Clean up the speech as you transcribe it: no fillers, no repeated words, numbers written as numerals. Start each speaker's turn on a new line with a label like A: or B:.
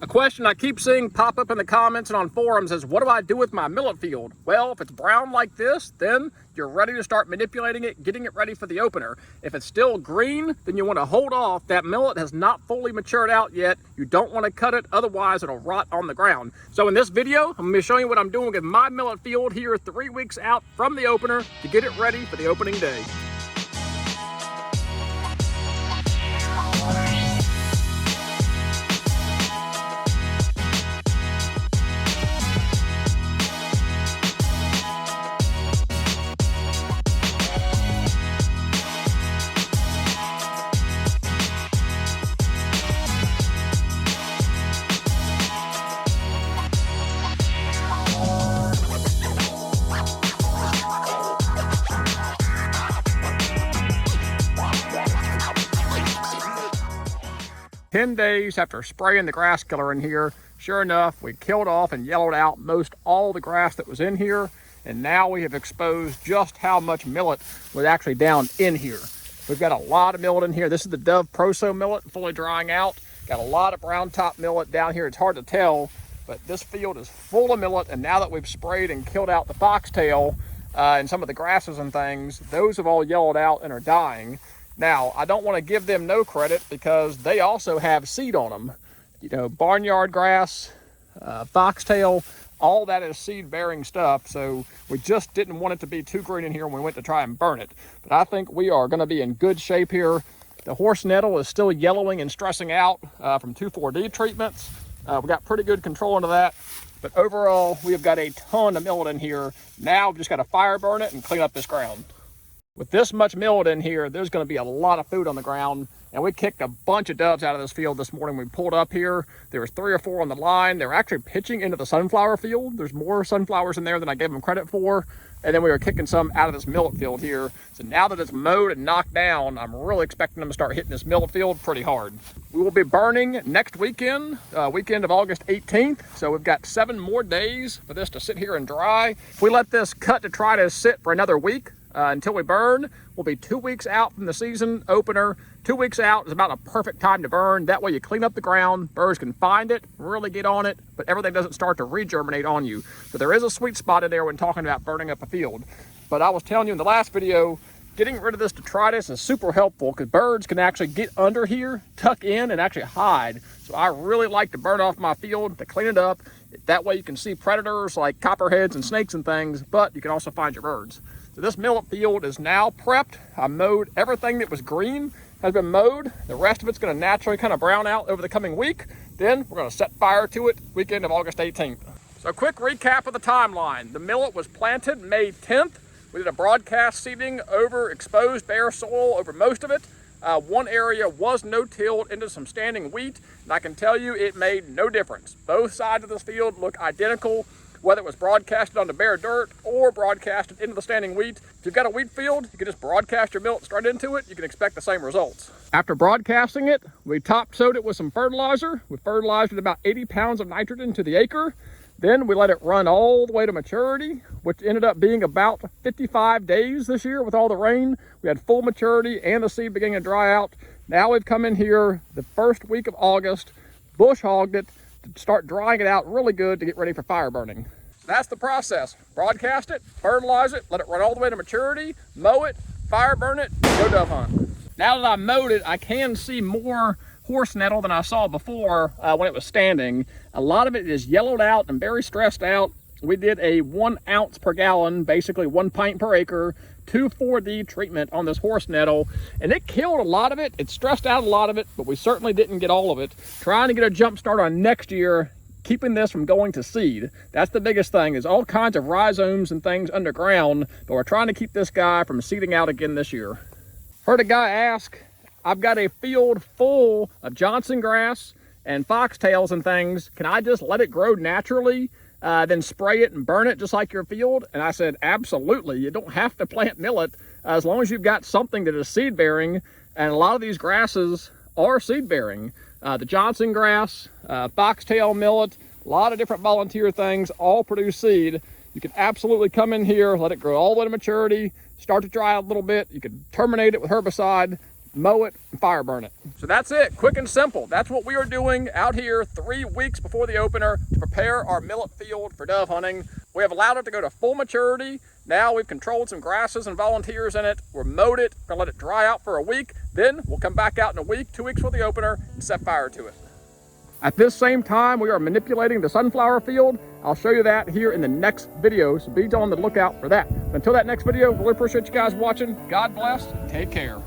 A: A question I keep seeing pop up in the comments and on forums is, what do I do with my millet field? Well, if it's brown like this, then you're ready to start manipulating it, getting it ready for the opener. If it's still green, then you want to hold off. That millet has not fully matured out yet. You don't want to cut it, otherwise it'll rot on the ground. So in this video, I'm going to show you what I'm doing with my millet field here 3 weeks out from the opener to get it ready for the opening day. 10 days after spraying the grass killer in here, sure enough, we killed off and yellowed out most all the grass that was in here, and now we have exposed just how much millet was actually down in here. We've got a lot of millet in here. This is the Dove Proso millet, fully drying out. Got a lot of brown top millet down here. It's hard to tell, but this field is full of millet, and now that we've sprayed and killed out the foxtail and some of the grasses and things, those have all yellowed out and are dying. Now, I don't want to give them no credit because they also have seed on them. You know, barnyard grass, foxtail, all that is seed-bearing stuff, so we just didn't want it to be too green in here when we went to try and burn it. But I think we are going to be in good shape here. The horse nettle is still yellowing and stressing out from 2,4-D treatments. We got pretty good control into that. But overall, we have got a ton of millet in here. Now we've just got to fire burn it and clean up this ground. With this much millet in here, there's going to be a lot of food on the ground, and we kicked a bunch of doves out of this field this morning. We pulled up here. There was 3 or 4 on the line. They were actually pitching into the sunflower field. There's more sunflowers in there than I gave them credit for, and then we were kicking some out of this millet field here. So now that it's mowed and knocked down, I'm really expecting them to start hitting this millet field pretty hard. We will be burning next weekend, weekend of August 18th, so we've got 7 more days for this to sit here and dry. If we let this cut to try to sit for another week, until we burn, we'll be 2 weeks out from the season opener. 2 weeks out is about a perfect time to burn. That way you clean up the ground, birds can find it, really get on it, but everything doesn't start to regerminate on you. So there is a sweet spot in there when talking about burning up a field. But I was telling you in the last video, getting rid of this detritus is super helpful because birds can actually get under here, tuck in, and actually hide. So I really like to burn off my field to clean it up. That way you can see predators like copperheads and snakes and things, but you can also find your birds. So this millet field is now prepped. I mowed everything that was green, has been mowed. The rest of it's going to naturally kind of brown out over the coming week. Then we're going to set fire to it weekend of August 18th. So quick recap of the timeline. The millet was planted May 10th. We did a broadcast seeding over exposed bare soil over most of it. One area was no-tilled into some standing wheat, and I can tell you it made no difference. Both sides of this field look identical, whether it was broadcasted onto bare dirt or broadcasted into the standing wheat. If you've got a wheat field, you can just broadcast your millet straight into it. You can expect the same results. After broadcasting it, we top sowed it with some fertilizer. We fertilized it about 80 pounds of nitrogen to the acre. Then we let it run all the way to maturity, which ended up being about 55 days this year with all the rain. We had full maturity and the seed beginning to dry out. Now we've come in here the first week of August, bush hogged it, to start drying it out really good to get ready for fire burning. That's the process. Broadcast it, fertilize it, let it run all the way to maturity, mow it, fire burn it, go dove hunt. Now that I mowed it, I can see more horse nettle than I saw before when it was standing. A lot of it is yellowed out and very stressed out. We did a 1 ounce per gallon, basically 1 pint per acre, 2,4-D treatment on this horse nettle, and it killed a lot of it. It stressed out a lot of it, but we certainly didn't get all of it. Trying to get a jump start on next year, keeping this from going to seed. That's the biggest thing, is all kinds of rhizomes and things underground, but we're trying to keep this guy from seeding out again this year. Heard a guy ask, I've got a field full of Johnson grass and foxtails and things. Can I just let it grow naturally, then spray it and burn it just like your field? And I said, absolutely. You don't have to plant millet as long as you've got something that is seed bearing. And a lot of these grasses are seed bearing. The Johnson grass, foxtail millet, a lot of different volunteer things all produce seed. You can absolutely come in here, let it grow all the way to maturity, start to dry out a little bit. You can terminate it with herbicide, mow it, and fire burn it. So that's it, quick and simple. That's what we are doing out here 3 weeks before the opener to prepare our millet field for dove hunting. We have allowed it to go to full maturity. Now we've controlled some grasses and volunteers in it. We're mowed it, gonna let it dry out for a week. Then we'll come back out in a week, 2 weeks for the opener, and set fire to it. At this same time, we are manipulating the sunflower field. I'll show you that here in the next video, so be on the lookout for that. Until that next video, really appreciate you guys watching. God bless, take care.